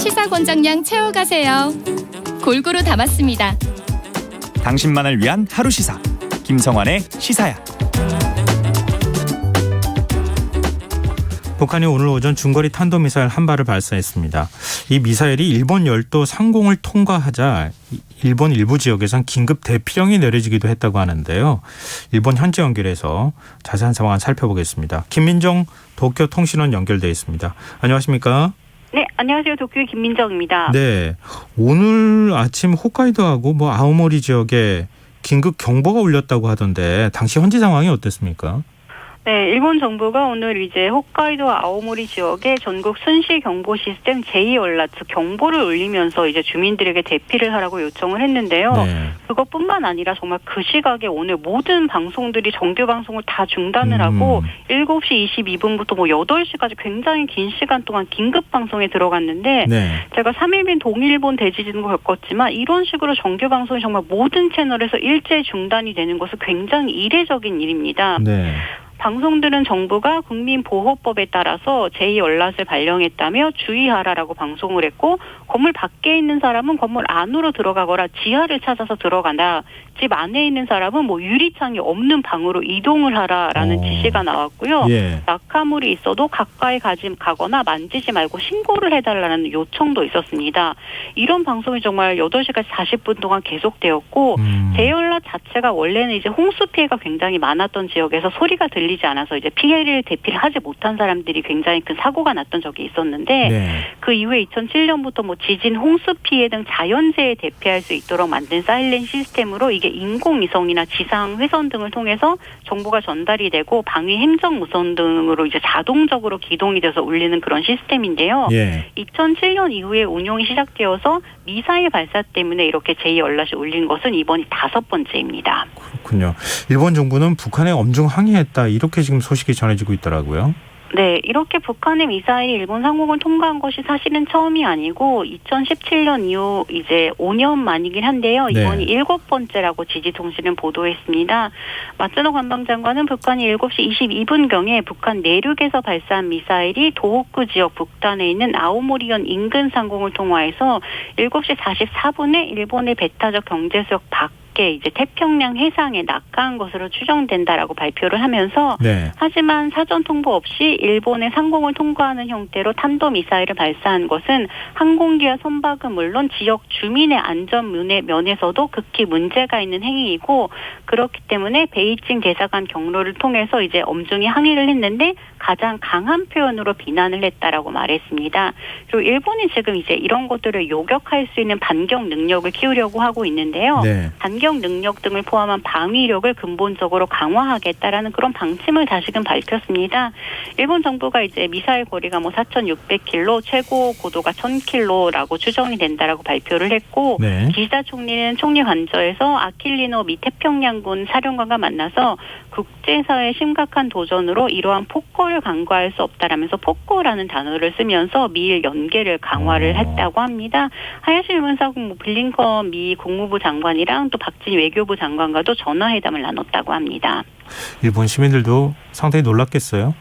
시사 권장량 채워가세요. 골고루 담았습니다. 당신만을 위한 하루 시사 김성환의 시사야. 북한이 오늘 오전 중거리 탄도미사일 한 발을 발사했습니다. 이 미사일이 일본 열도 상공을 통과하자 일본 일부 지역에선 긴급 대피령이 내려지기도 했다고 하는데요. 일본 현지 연결해서 자세한 상황을 살펴보겠습니다. 김민정 도쿄통신원 연결돼 있습니다. 안녕하십니까? 네, 안녕하세요. 도쿄의 김민정입니다. 네, 오늘 아침 홋카이도하고 아오모리 지역에 긴급 경보가 울렸다고 하던데 당시 현지 상황이 어땠습니까? 네, 일본 정부가 오늘 이제 홋카이도 아오모리 지역에 전국 순시 경보 시스템 J-얼라트 경보를 울리면서 이제 주민들에게 대피를 하라고 요청을 했는데요. 네. 그것뿐만 아니라 정말 그 시각에 오늘 모든 방송들이 정규 방송을 다 중단을 하고 7시 22분부터 8시까지 굉장히 긴 시간 동안 긴급 방송에 들어갔는데 네. 제가 3일빈 동일본 대지진도 겪었지만 이런 식으로 정규 방송이 정말 모든 채널에서 일제히 중단이 되는 것은 굉장히 이례적인 일입니다. 네. 방송들은 정부가 국민보호법에 따라서 제2얼랏을 발령했다며 주의하라라고 방송을 했고, 건물 밖에 있는 사람은 건물 안으로 들어가거나 지하를 찾아서 들어간다. 집 안에 있는 사람은 유리창이 없는 방으로 이동을 하라라는 지시가 나왔고요. 예. 낙하물이 있어도 가까이 가거나 만지지 말고 신고를 해달라는 요청도 있었습니다. 이런 방송이 정말 8시까지 40분 동안 계속되었고, 제2얼랏 자체가 원래는 이제 홍수 피해가 굉장히 많았던 지역에서 소리가 들리지 않아서 이제 대피를 하지 못한 사람들이 굉장히 큰 사고가 났던 적이 있었는데, 네. 그 이후에 2007년부터 지진, 홍수 피해 등 자연재해에 대피할 수 있도록 만든 사일렌 시스템으로 이게 인공위성이나 지상 회선 등을 통해서 정보가 전달이 되고 방위 행정 무선 등으로 이제 자동적으로 기동이 돼서 울리는 그런 시스템인데요. 예. 2007년 이후에 운용이 시작되어서 미사일 발사 때문에 이렇게 제2얼랏이 울린 것은 이번이 5번째입니다. 그렇군요. 일본 정부는 북한에 엄중 항의했다 이렇게 지금 소식이 전해지고 있더라고요. 네, 이렇게 북한의 미사일이 일본 상공을 통과한 것이 사실은 처음이 아니고 2017년 이후 이제 5년 만이긴 한데요. 이번이 네. 7번째라고 지지통신은 보도했습니다. 마츠노 관방장관은 북한이 7시 22분경에 북한 내륙에서 발사한 미사일이 도호쿠 지역 북단에 있는 아오모리현 인근 상공을 통과해서 7시 44분에 일본의 배타적 경제수역 이제 태평양 해상에 낙하한 것으로 추정된다라고 발표를 하면서 네. 하지만 사전 통보 없이 일본의 상공을 통과하는 형태로 탄도미사일을 발사한 것은 항공기와 선박은 물론 지역 주민의 안전 면에서도 극히 문제가 있는 행위이고, 그렇기 때문에 베이징 대사관 경로를 통해서 이제 엄중히 항의를 했는데 가장 강한 표현으로 비난을 했다라고 말했습니다. 그리고 일본이 지금 이제 이런 것들을 요격할 수 있는 반격 능력을 키우려고 하고 있는데요. 네. 반격 능력 등을 포함한 방위력을 근본적으로 강화하겠다라는 그런 방침을 다시금 밝혔습니다. 일본 정부가 이제 미사일 거리가 4,600km, 최고 고도가 1,000km라고 추정이 된다라고 발표를 했고, 네. 기시다 총리는 총리 관저에서 아킬리노 미 태평양군 사령관과 만나서 국제사회의 심각한 도전으로 이러한 폭거를 간과할 수 없다라면서 폭거라는 단어를 쓰면서 미일 연계를 강화를 했다고 합니다. 하야시 일본사국 블링컨 미 국무부 장관이랑 또 박진 외교부 장관과도 전화회담을 나눴다고 합니다. 일본 시민들도 상당히 놀랐겠어요?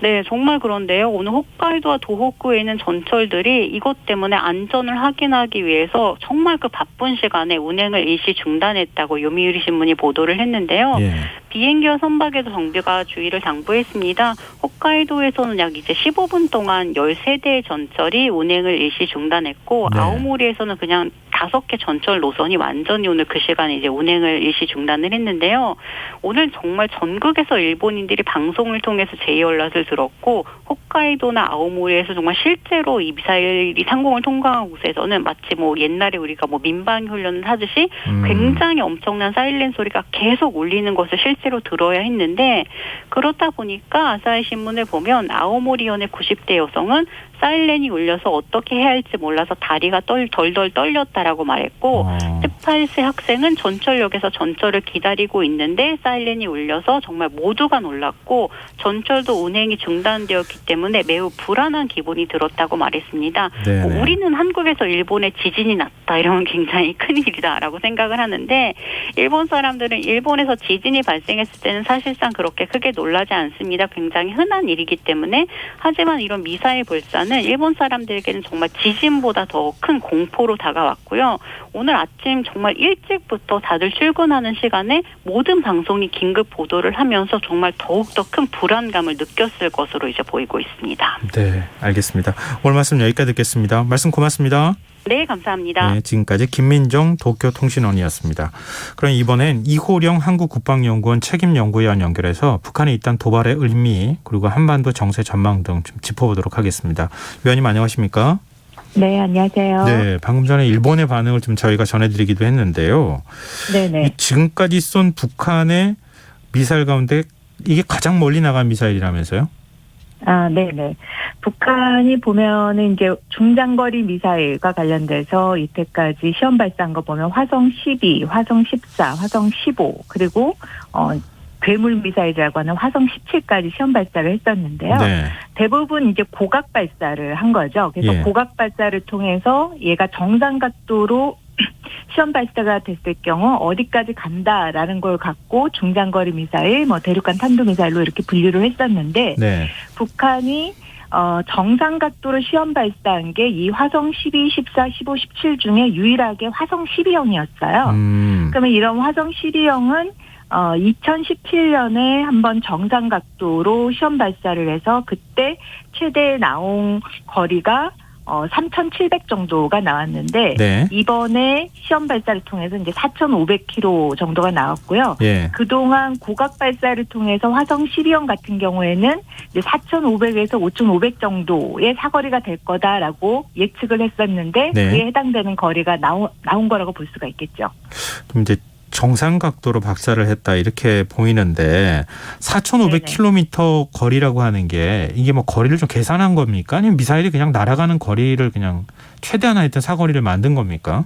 네, 정말 그런데요. 오늘 홋카이도와 도호쿠에 있는 전철들이 이것 때문에 안전을 확인하기 위해서 정말 그 바쁜 시간에 운행을 일시 중단했다고 요미우리 신문이 보도를 했는데요. 예. 비행기와 선박에도 정비가 주의를 당부했습니다. 홋카이도에서는 약 이제 15분 동안 13대의 전철이 운행을 일시 중단했고, 네. 아오모리에서는 그냥 5개 전철 노선이 완전히 오늘 그 시간에 이제 운행을 일시 중단을 했는데요. 오늘 정말 전국에서 일본인들이 방송을 통해서 제2얼랏을 들었고, 홋카이도나 아오모리에서 정말 실제로 이 미사일이 상공을 통과한 곳에서는 마치 옛날에 우리가 민방 훈련을 하듯이 굉장히 엄청난 사일렌 소리가 계속 울리는 것을 실제로 들어야 했는데, 그렇다 보니까 아사히 신문을 보면 아오모리현의 90대 여성은 사일렌이 울려서 어떻게 해야 할지 몰라서 다리가 덜덜 떨렸다라고 말했고, 18세 학생은 전철역에서 전철을 기다리고 있는데 사일렌이 울려서 정말 모두가 놀랐고 전철도 운행이 중단되었기 때문에 매우 불안한 기분이 들었다고 말했습니다. 우리는 한국에서 일본에 지진이 났다 이러면 굉장히 큰일이다라고 생각을 하는데, 일본 사람들은 일본에서 지진이 발생했을 때는 사실상 그렇게 크게 놀라지 않습니다. 굉장히 흔한 일이기 때문에. 하지만 이런 미사일 불사는 순간은 일본 사람들에게는 정말 지진보다 더 큰 공포로 다가왔고요. 오늘 아침 정말 일찍부터 다들 출근하는 시간에 모든 방송이 긴급 보도를 하면서 정말 더욱더 큰 불안감을 느꼈을 것으로 이제 보이고 있습니다. 네, 알겠습니다. 오늘 말씀 여기까지 듣겠습니다. 말씀 고맙습니다. 네, 감사합니다. 네, 지금까지 김민정 도쿄통신원이었습니다. 그럼 이번엔 이호령 한국국방연구원 책임연구위원 연결해서 북한의 일단 도발의 의미 그리고 한반도 정세 전망 등 좀 짚어보도록 하겠습니다. 위원님 안녕하십니까? 네, 안녕하세요. 네, 방금 전에 일본의 반응을 좀 저희가 전해드리기도 했는데요. 네네. 지금까지 쏜 북한의 미사일 가운데 이게 가장 멀리 나간 미사일이라면서요? 아, 네네. 북한이 보면은 이제 중장거리 미사일과 관련돼서 이때까지 시험 발사한 거 보면 화성 12, 화성 14, 화성 15, 그리고 괴물 미사일이라고 하는 화성 17까지 시험 발사를 했었는데요. 네. 대부분 이제 고각 발사를 한 거죠. 그래서 예. 고각 발사를 통해서 얘가 정상 각도로 시험 발사가 됐을 경우 어디까지 간다라는 걸 갖고 중장거리 미사일, 대륙간 탄도미사일로 이렇게 분류를 했었는데 네. 북한이 정상 각도로 시험 발사한 게 이 화성 12, 14, 15, 17 중에 유일하게 화성 12형이었어요. 그러면 이런 화성 12형은 2017년에 한번 정상 각도로 시험 발사를 해서 그때 최대 나온 거리가 3,700 정도가 나왔는데 네. 이번에 시험 발사를 통해서 이제 4,500km 정도가 나왔고요. 예. 그동안 고각 발사를 통해서 화성 12형 같은 경우에는 이제 4,500에서 5,500 정도의 사거리가 될 거다라고 예측을 했었는데 네. 그에 해당되는 거리가 나온 거라고 볼 수가 있겠죠. 그럼 이제 정상 각도로 박사를 했다 이렇게 보이는데 4,500km 거리라고 하는 게 이게 뭐 거리를 좀 계산한 겁니까? 아니면 미사일이 그냥 날아가는 거리를 그냥 최대한 하여튼 사거리를 만든 겁니까?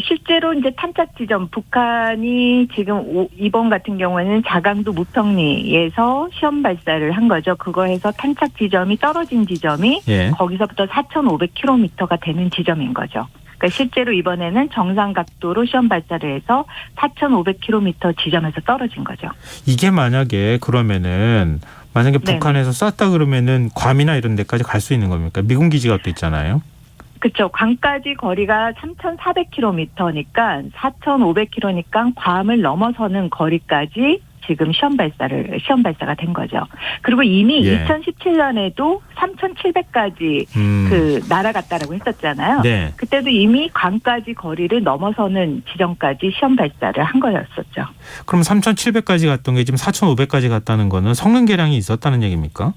실제로 이제 탄착 지점 북한이 지금 이번 같은 경우에는 자강도 무평리에서 시험 발사를 한 거죠. 그거에서 탄착 지점이 떨어진 지점이 예. 거기서부터 4,500km가 되는 지점인 거죠. 그러니까 실제로 이번에는 정상 각도로 시험 발사를 해서 4,500km 지점에서 떨어진 거죠. 이게 만약에 그러면은 만약에 네네. 북한에서 쐈다 그러면은 괌이나 이런 데까지 갈 수 있는 겁니까? 미군 기지가 또 있잖아요. 그렇죠. 괌까지 거리가 3,400km니까 4,500km니까 괌을 넘어서는 거리까지 지금 시험 발사가 된 거죠. 그리고 이미 예. 2017년에도 3,700까지 날아갔다라고 했었잖아요. 네. 그때도 이미 괌까지 거리를 넘어서는 지점까지 시험 발사를 한 거였었죠. 그럼 3,700까지 갔던 게 지금 4,500까지 갔다는 거는 성능 개량이 있었다는 얘기입니까?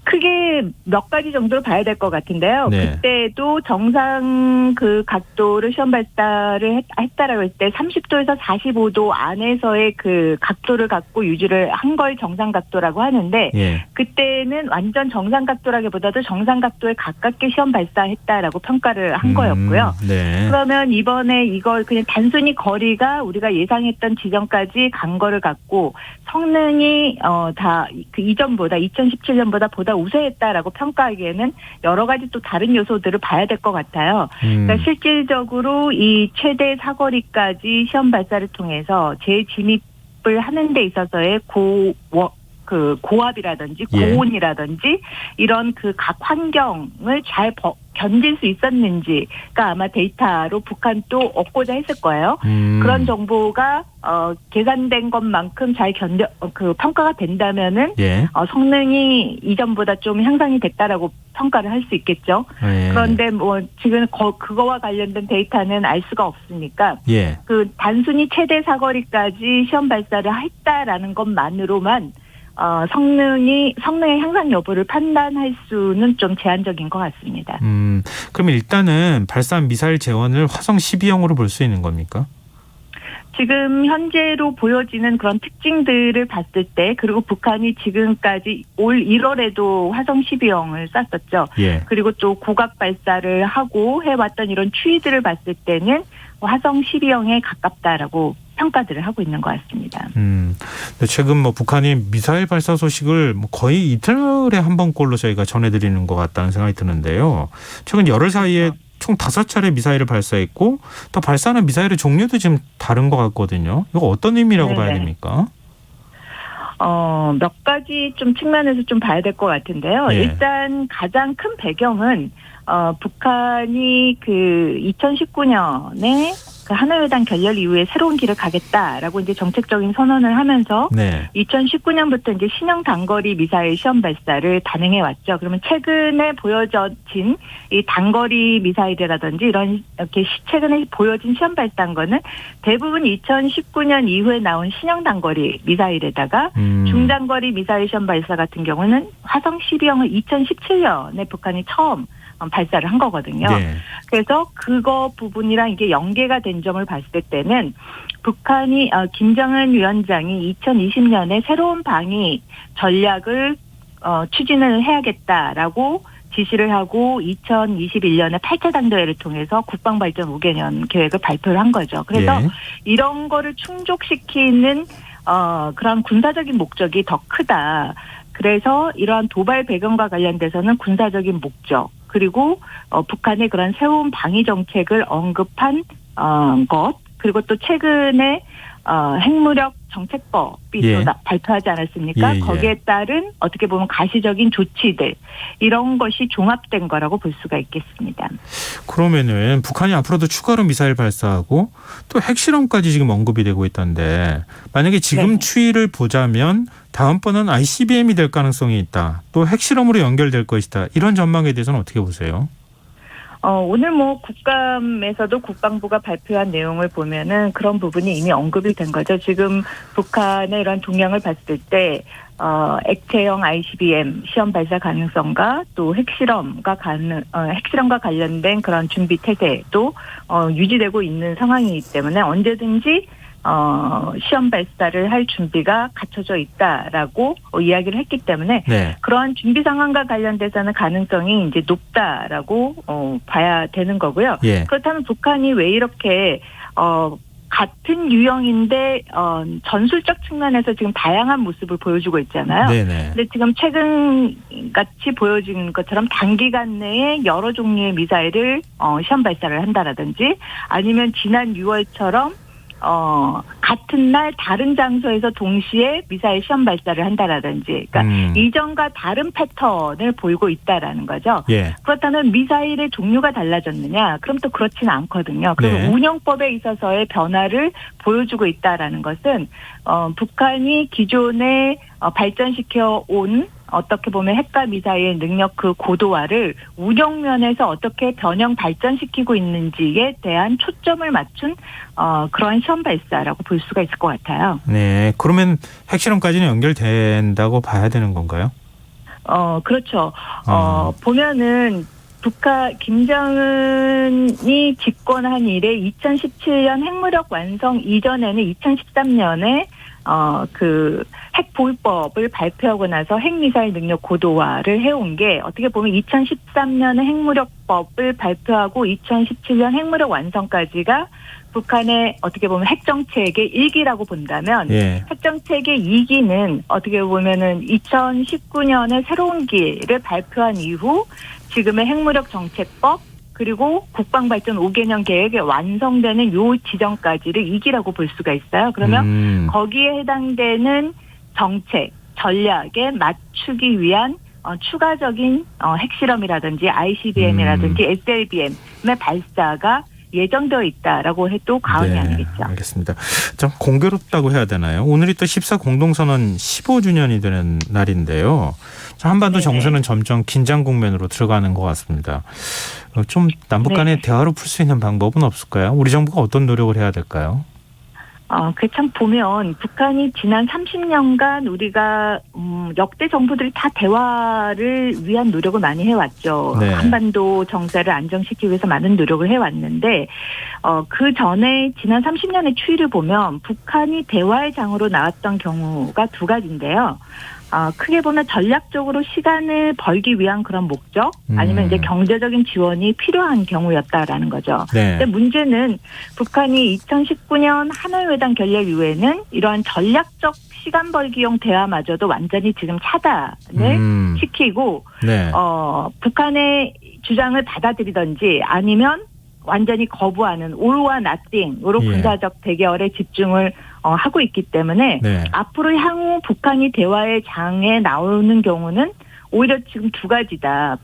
크게 몇 가지 정도로 봐야 될 것 같은데요. 네. 그때도 정상 그 각도를 시험 발사를 했다라고 했을 때 30도에서 45도 안에서의 그 각도를 갖고 유지를 한 걸 정상 각도라고 하는데 예. 그때는 완전 정상 각도라기보다도 정상 각도에 가깝게 시험 발사했다라고 평가를 한 거였고요. 네. 그러면 이번에 이걸 그냥 단순히 거리가 우리가 예상했던 지점까지 간 거를 갖고 성능이 다 그 이전보다 2017년보다 보다 우세했다라고 평가하기에는 여러 가지 또 다른 요소들을 봐야 될 것 같아요. 그러니까 실질적으로 이 최대 사거리까지 시험 발사를 통해서 재진입을 하는 데 있어서의 고압이라든지 고온이라든지 이런 그 각 환경을 잘 견딜 수 있었는지가 아마 데이터로 북한도 얻고자 했을 거예요. 그런 정보가 계산된 것만큼 잘 평가가 된다면은 예. 성능이 이전보다 좀 향상이 됐다라고 평가를 할 수 있겠죠. 예. 그런데 지금 그거와 관련된 데이터는 알 수가 없으니까 예. 그 단순히 최대 사거리까지 시험 발사를 했다라는 것만으로만 성능의 향상 여부를 판단할 수는 좀 제한적인 것 같습니다. 그러면 일단은 발사한 미사일 재원을 화성 12형으로 볼 수 있는 겁니까? 지금 현재로 보여지는 그런 특징들을 봤을 때 그리고 북한이 지금까지 올 1월에도 화성 12형을 쐈었죠. 예. 그리고 또 고각 발사를 하고 해왔던 이런 추이들을 봤을 때는 화성 12형에 가깝다라고 평가들을 하고 있는 것 같습니다. 최근 북한이 미사일 발사 소식을 거의 이틀에 한 번꼴로 저희가 전해드리는 것 같다는 생각이 드는데요. 최근 열흘 사이에 총 5차례 미사일을 발사했고 또 발사하는 미사일의 종류도 지금 다른 것 같거든요. 이거 어떤 의미라고 네네. 봐야 됩니까? 몇 가지 좀 측면에서 좀 봐야 될 것 같은데요. 예. 일단 가장 큰 배경은 북한이 그 2019년에 그 하노이회담 결렬 이후에 새로운 길을 가겠다라고 이제 정책적인 선언을 하면서 네. 2019년부터 이제 신형 단거리 미사일 시험 발사를 단행해 왔죠. 그러면 최근에 보여진 이 단거리 미사일이라든지 이런 이렇게 최근에 보여진 시험 발사한 거는 대부분 2019년 이후에 나온 신형 단거리 미사일에다가 중단거리 미사일 시험 발사 같은 경우는 화성 12형을 2017년에 북한이 처음 발사를 한 거거든요. 네. 그래서 그거 부분이랑 이게 연계가 된 점을 봤을 때는 북한이 김정은 위원장이 2020년에 새로운 방위 전략을 추진을 해야겠다라고 지시를 하고 2021년에 8차 당대회를 통해서 국방발전 5개년 계획을 발표를 한 거죠. 그래서 예. 이런 거를 충족시키는 그런 군사적인 목적이 더 크다. 그래서 이러한 도발 배경과 관련돼서는 군사적인 목적 그리고 북한의 그런 새로운 방위 정책을 언급한 것 그리고 또 최근에 핵무력 정책법이 예. 또 발표하지 않았습니까? 예, 예. 거기에 따른 어떻게 보면 가시적인 조치들 이런 것이 종합된 거라고 볼 수가 있겠습니다. 그러면은 북한이 앞으로도 추가로 미사일 발사하고 또 핵실험까지 지금 언급이 되고 있던데 만약에 지금 네. 추이를 보자면 다음번은 ICBM이 될 가능성이 있다. 또 핵실험으로 연결될 것이다. 이런 전망에 대해서는 어떻게 보세요? 오늘 뭐 국감에서도 국방부가 발표한 내용을 보면은 그런 부분이 이미 언급이 된 거죠. 지금 북한의 이런 동향을 봤을 때 액체형 ICBM 시험 발사 가능성과 또 핵실험과 관련된 그런 준비 태세도 유지되고 있는 상황이기 때문에 언제든지 시험 발사를 할 준비가 갖춰져 있다라고 이야기를 했기 때문에 네. 그러한 준비 상황과 관련돼서는 가능성이 이제 높다라고 봐야 되는 거고요. 예. 그렇다면 북한이 왜 이렇게 같은 유형인데 전술적 측면에서 지금 다양한 모습을 보여주고 있잖아요. 네네. 근데 지금 최근 같이 보여진 것처럼 단기간 내에 여러 종류의 미사일을 시험 발사를 한다라든지 아니면 지난 6월처럼 같은 날 다른 장소에서 동시에 미사일 시험 발사를 한다라든지 그러니까 이전과 다른 패턴을 보이고 있다라는 거죠. 예. 그렇다면 미사일의 종류가 달라졌느냐? 그럼 또 그렇지는 않거든요. 그럼 네. 운영법에 있어서의 변화를 보여주고 있다라는 것은 북한이 기존에 발전시켜 온 어떻게 보면 핵과 미사일 능력 그 고도화를 운영면에서 어떻게 변형 발전시키고 있는지에 대한 초점을 맞춘 그런 시험 발사라고 볼 수가 있을 것 같아요. 네. 그러면 핵실험까지는 연결된다고 봐야 되는 건가요? 그렇죠. 보면은 김정은이 집권한 이래 2017년 핵무력 완성 이전에는 2013년에 그 핵보유법을 발표하고 나서 핵미사일 능력 고도화를 해온 게 어떻게 보면 2013년에 핵무력법을 발표하고 2017년 핵무력 완성까지가 북한의 어떻게 보면 핵정책의 1기라고 본다면 예. 핵정책의 2기는 어떻게 보면은 2019년에 새로운 길을 발표한 이후 지금의 핵무력 정책법 그리고 국방발전 5개년 계획이 완성되는 요 지점까지를 2기라고 볼 수가 있어요. 그러면 거기에 해당되는 정책, 전략에 맞추기 위한 추가적인 핵실험이라든지 ICBM이라든지 SLBM의 발사가 예정되어 있다라고 해도 과언이 아니겠죠. 알겠습니다. 좀 공교롭다고 해야 되나요? 오늘이 또 14 공동선언 15주년이 되는 날인데요. 한반도 네네. 정세는 점점 긴장 국면으로 들어가는 것 같습니다. 좀 남북 간의 네. 대화로 풀 수 있는 방법은 없을까요? 우리 정부가 어떤 노력을 해야 될까요? 그 참 보면 북한이 지난 30년간 우리가 역대 정부들이 다 대화를 위한 노력을 많이 해왔죠. 네. 한반도 정세를 안정시키기 위해서 많은 노력을 해왔는데 그 전에 지난 30년의 추이를 보면 북한이 대화의 장으로 나왔던 경우가 두 가지인데요. 크게 보면 전략적으로 시간을 벌기 위한 그런 목적 아니면 이제 경제적인 지원이 필요한 경우였다라는 거죠. 네. 근데 문제는 북한이 2019년 하노이회담 결렬 이후에는 이러한 전략적 시간 벌기용 대화마저도 완전히 지금 차단을 시키고 네. 북한의 주장을 받아들이든지 아니면 완전히 거부하는 올와 나띵으로 예. 군사적 대결에 집중을 하고 있기 때문에 네. 앞으로 향후 북한이 대화의 장에 나오는 경우는 오히려 지금 두 가지다.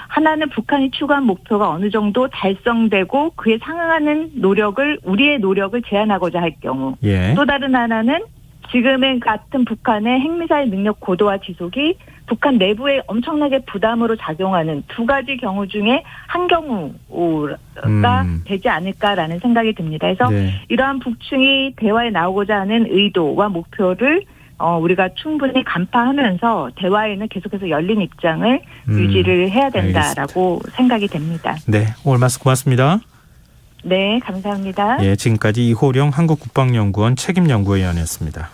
하나는 북한이 추구한 목표가 어느 정도 달성되고 그에 상응하는 노력을 우리의 노력을 제한하고자 할 경우. 예. 또 다른 하나는 지금의 같은 북한의 핵미사일 능력 고도화 지속이 북한 내부에 엄청나게 부담으로 작용하는 두 가지 경우 중에 한 경우가 되지 않을까라는 생각이 듭니다. 그래서 네. 이러한 북측이 대화에 나오고자 하는 의도와 목표를 우리가 충분히 간파하면서 대화에는 계속해서 열린 입장을 유지를 해야 된다라고 생각이 됩니다. 네, 오늘 말씀 고맙습니다. 네, 감사합니다. 예, 지금까지 이호령 한국국방연구원 책임연구위원이었습니다.